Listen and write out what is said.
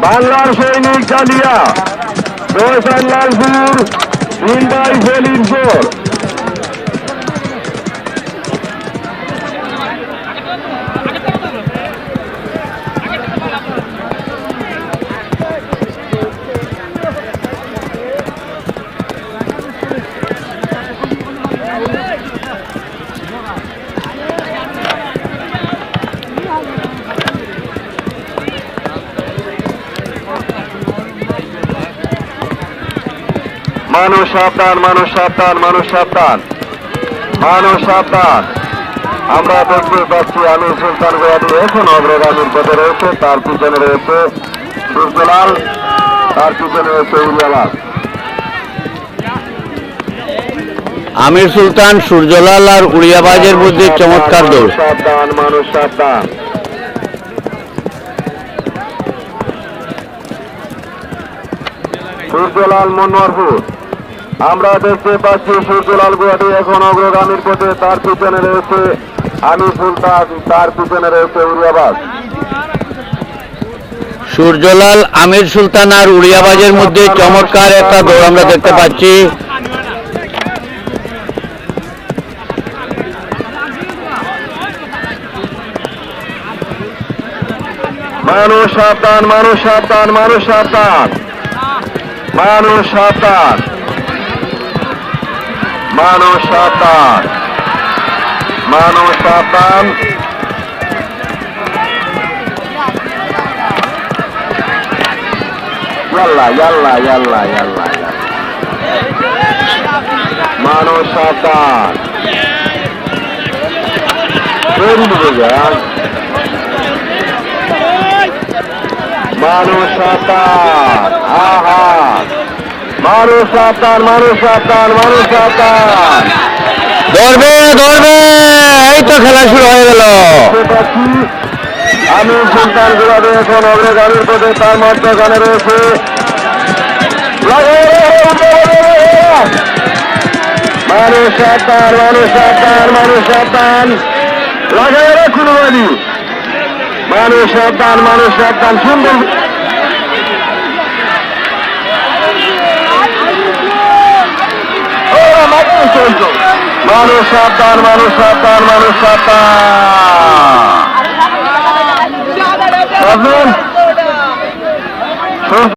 বাংলার সৈনিক জালিয়া দোসান লালপুর 3 ফেলিরপুর মানুষ সাবধান, মানুষ সাবধান, মানুষ সাবধান, মানুষ সাবধান। আমরা দেখতে পাচ্ছি আমির সুলতান গোয়াদি এখন অগ্রগামীর পথে রয়েছে, তার পিছনে রয়েছে সূর্যলাল, তার পিছনে রয়েছে উড়িয়ালাল। আমির সুলতান, সূর্যলাল আর উড়িয়াবাজের মধ্যে চমৎকার দৌড়। সাবধান, মানুষ সাবধান। সূর্যলাল মনোয়ারপুর আমরা দেখতে পাচ্ছি সূর্যলাল গোয়াদি এখন অগ্রগামীর পথে, তার পিছনে রয়েছে আমির সুলতান, তার পিছনে রয়েছে উড়িয়াবাজ। সূর্যলাল, আমির সুলতান আর উড়িয়াবাজের মধ্যে চমৎকার একটা দৌড় আমরা দেখতে পাচ্ছি। মানুষ সাবধান, মানুষ সাবধান, মানুষ সাবধান, মানুষ সাবধান, মানুষ সাবধান, মানুষ সাবধান। ইয়াল্লা ইয়াল্লা ইয়াল্লা ইয়াল্লা মানুষ সাবধান। মানুষ সাবধান, আহা মানুষ সাবধান, মানুষ সাবধান, মানুষ সাবধান। ধরবে ধরবে, এই তো খেলা শুরু হয়ে গেল। আমির সুলতান গোয়াদি এখন অগ্রগামীর পথে, তার মধ্যখানে রয়েছে মানুষ সাবধান, মানুষ সাবধান, মানুষ সাবধান, লাগাই রাখুন বাড়ি। মানুষ সাবধান, মানুষ সাবধান, সুন্দর মানুষ সাবধান, মানুষ সাবধান, মানুষ সাবধান।